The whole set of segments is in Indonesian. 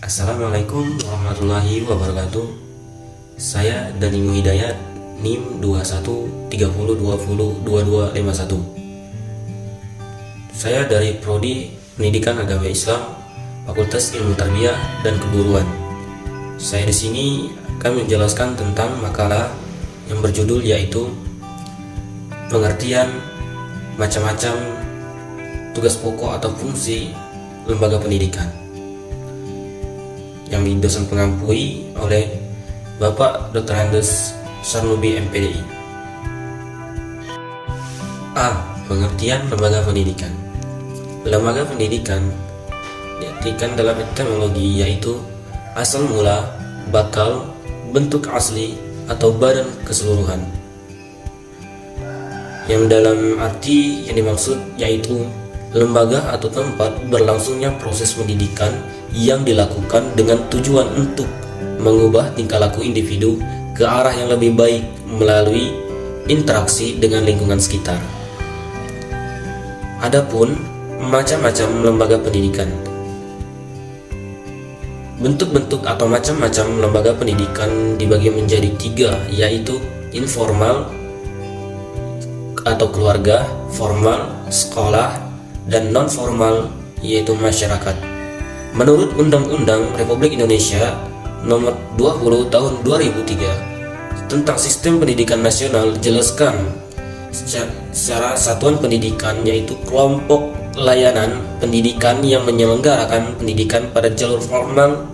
Assalamualaikum warahmatullahi wabarakatuh. Saya Danimu Hidayat, NIM 2130202251. Saya dari Prodi Pendidikan Agama Islam, Fakultas Ilmu Tarbiyah dan Keguruan. Saya di sini akan menjelaskan tentang makalah yang berjudul yaitu pengertian macam-macam tugas pokok atau fungsi lembaga pendidikan, yang didosen pengampui oleh Bapak Dr. Andes Sarnubi MPDI. A. Pengertian lembaga pendidikan. Lembaga pendidikan diartikan dalam etimologi yaitu asal mula, bakal, bentuk asli, atau badan keseluruhan. Yang dalam arti yang dimaksud yaitu lembaga atau tempat berlangsungnya proses pendidikan yang dilakukan dengan tujuan untuk mengubah tingkah laku individu ke arah yang lebih baik melalui interaksi dengan lingkungan sekitar. Adapun macam-macam lembaga pendidikan. Bentuk-bentuk atau macam-macam lembaga pendidikan dibagi menjadi 3, yaitu informal atau keluarga, formal, sekolah, dan non-formal yaitu masyarakat. Menurut Undang-Undang Republik Indonesia Nomor 20 Tahun 2003 tentang Sistem Pendidikan Nasional jelaskan secara satuan pendidikan yaitu kelompok layanan pendidikan yang menyelenggarakan pendidikan pada jalur formal,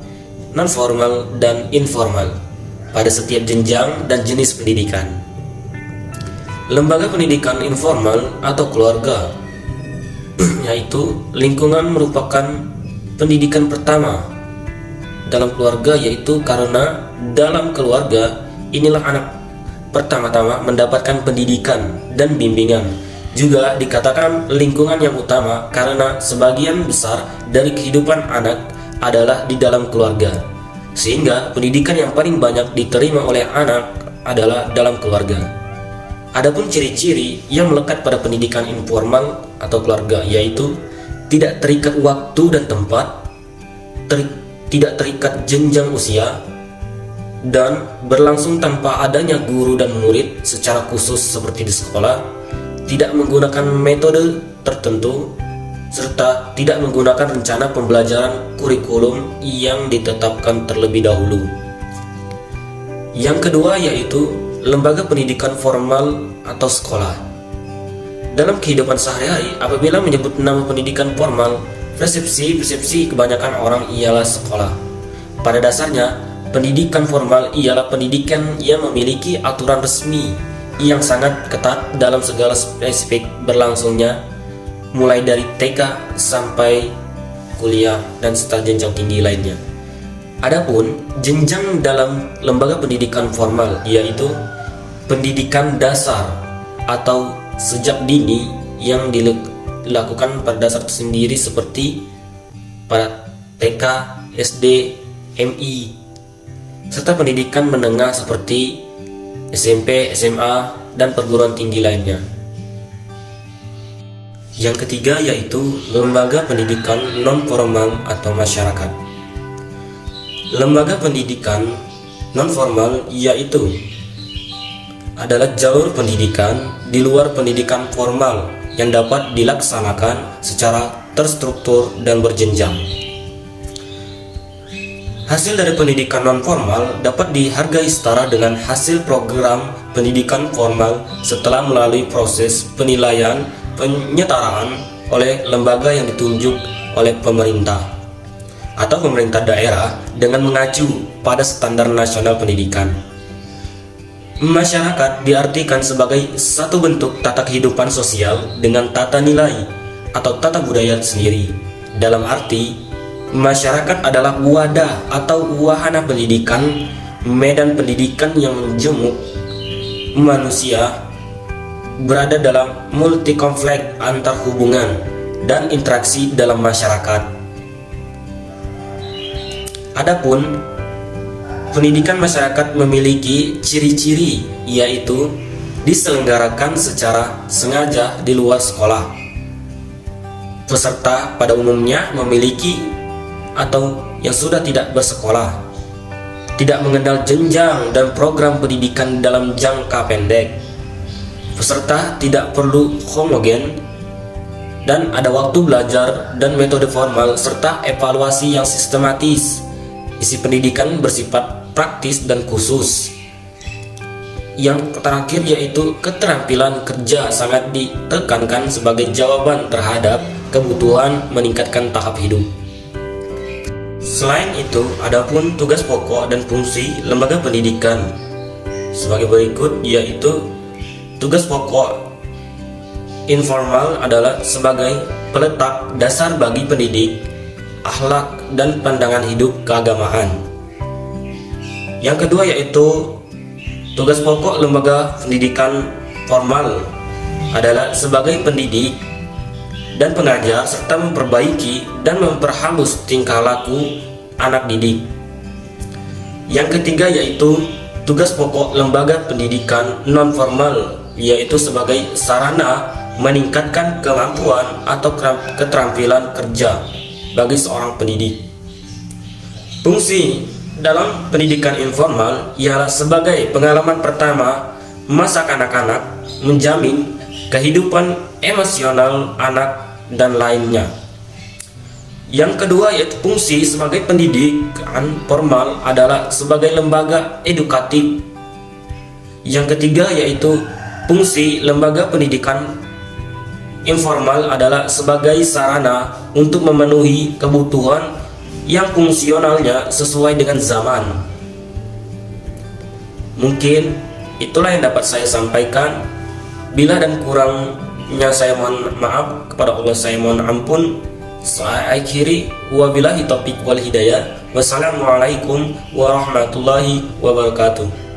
non-formal, dan informal pada setiap jenjang dan jenis pendidikan. Lembaga pendidikan informal atau keluarga yaitu lingkungan merupakan pendidikan pertama dalam keluarga, yaitu karena dalam keluarga inilah anak pertama-tama mendapatkan pendidikan dan bimbingan. Juga dikatakan lingkungan yang utama karena sebagian besar dari kehidupan anak adalah di dalam keluarga, sehingga pendidikan yang paling banyak diterima oleh anak adalah dalam keluarga. Adapun ciri-ciri yang melekat pada pendidikan informal atau keluarga yaitu tidak terikat waktu dan tempat, tidak terikat jenjang usia, dan berlangsung tanpa adanya guru dan murid secara khusus seperti di sekolah, tidak menggunakan metode tertentu, serta tidak menggunakan rencana pembelajaran kurikulum yang ditetapkan terlebih dahulu. Yang kedua yaitu lembaga pendidikan formal atau sekolah. Dalam kehidupan sehari-hari, apabila menyebut nama pendidikan formal, persepsi kebanyakan orang ialah sekolah. Pada dasarnya, pendidikan formal ialah pendidikan yang memiliki aturan resmi yang sangat ketat dalam segala spesifik berlangsungnya, mulai dari TK sampai kuliah dan serta jenjang tinggi lainnya. Adapun jenjang dalam lembaga pendidikan formal yaitu pendidikan dasar atau sejak dini yang dilakukan pada dasar sendiri seperti pada TK, SD, MI, serta pendidikan menengah seperti SMP, SMA, dan perguruan tinggi lainnya. Yang ketiga yaitu lembaga pendidikan non-formal atau masyarakat. Lembaga pendidikan non-formal yaitu adalah jalur pendidikan di luar pendidikan formal yang dapat dilaksanakan secara terstruktur dan berjenjang. Hasil dari pendidikan non-formal dapat dihargai setara dengan hasil program pendidikan formal setelah melalui proses penilaian penyetaraan oleh lembaga yang ditunjuk oleh pemerintah atau pemerintah daerah dengan mengacu pada standar nasional pendidikan. Masyarakat diartikan sebagai satu bentuk tata kehidupan sosial dengan tata nilai atau tata budaya sendiri. Dalam arti, masyarakat adalah wadah atau wahana pendidikan, medan pendidikan yang menjemuk manusia berada dalam multi konflik antar hubungan dan interaksi dalam masyarakat. Adapun pendidikan masyarakat memiliki ciri-ciri yaitu diselenggarakan secara sengaja di luar sekolah. Peserta pada umumnya memiliki atau yang sudah tidak bersekolah, tidak mengenal jenjang dan program pendidikan dalam jangka pendek. Peserta tidak perlu homogen dan ada waktu belajar dan metode formal serta evaluasi yang sistematis. Isi pendidikan bersifat praktis dan khusus. Yang terakhir yaitu keterampilan kerja sangat ditekankan sebagai jawaban terhadap kebutuhan meningkatkan tahap hidup. Selain itu, adapun tugas pokok dan fungsi lembaga pendidikan sebagai berikut, yaitu tugas pokok informal adalah sebagai peletak dasar bagi pendidik, akhlak dan pandangan hidup keagamaan. Yang kedua yaitu tugas pokok lembaga pendidikan formal adalah sebagai pendidik dan pengajar serta memperbaiki dan memperhalus tingkah laku anak didik. Yang ketiga yaitu tugas pokok lembaga pendidikan non formal, yaitu sebagai sarana meningkatkan kemampuan atau keterampilan kerja bagi seorang pendidik. Fungsi dalam pendidikan informal ialah sebagai pengalaman pertama masa kanak-kanak, menjamin kehidupan emosional anak dan lainnya. Yang kedua yaitu fungsi sebagai pendidikan formal adalah sebagai lembaga edukatif. Yang ketiga yaitu fungsi lembaga pendidikan informal adalah sebagai sarana untuk memenuhi kebutuhan yang fungsionalnya sesuai dengan zaman. Mungkin itulah yang dapat saya sampaikan. Bila dan kurangnya saya mohon maaf, kepada Allah saya mohon ampun. Saya akhiri, wabillahi taufiq wal hidayah. Wassalamualaikum warahmatullahi wabarakatuh.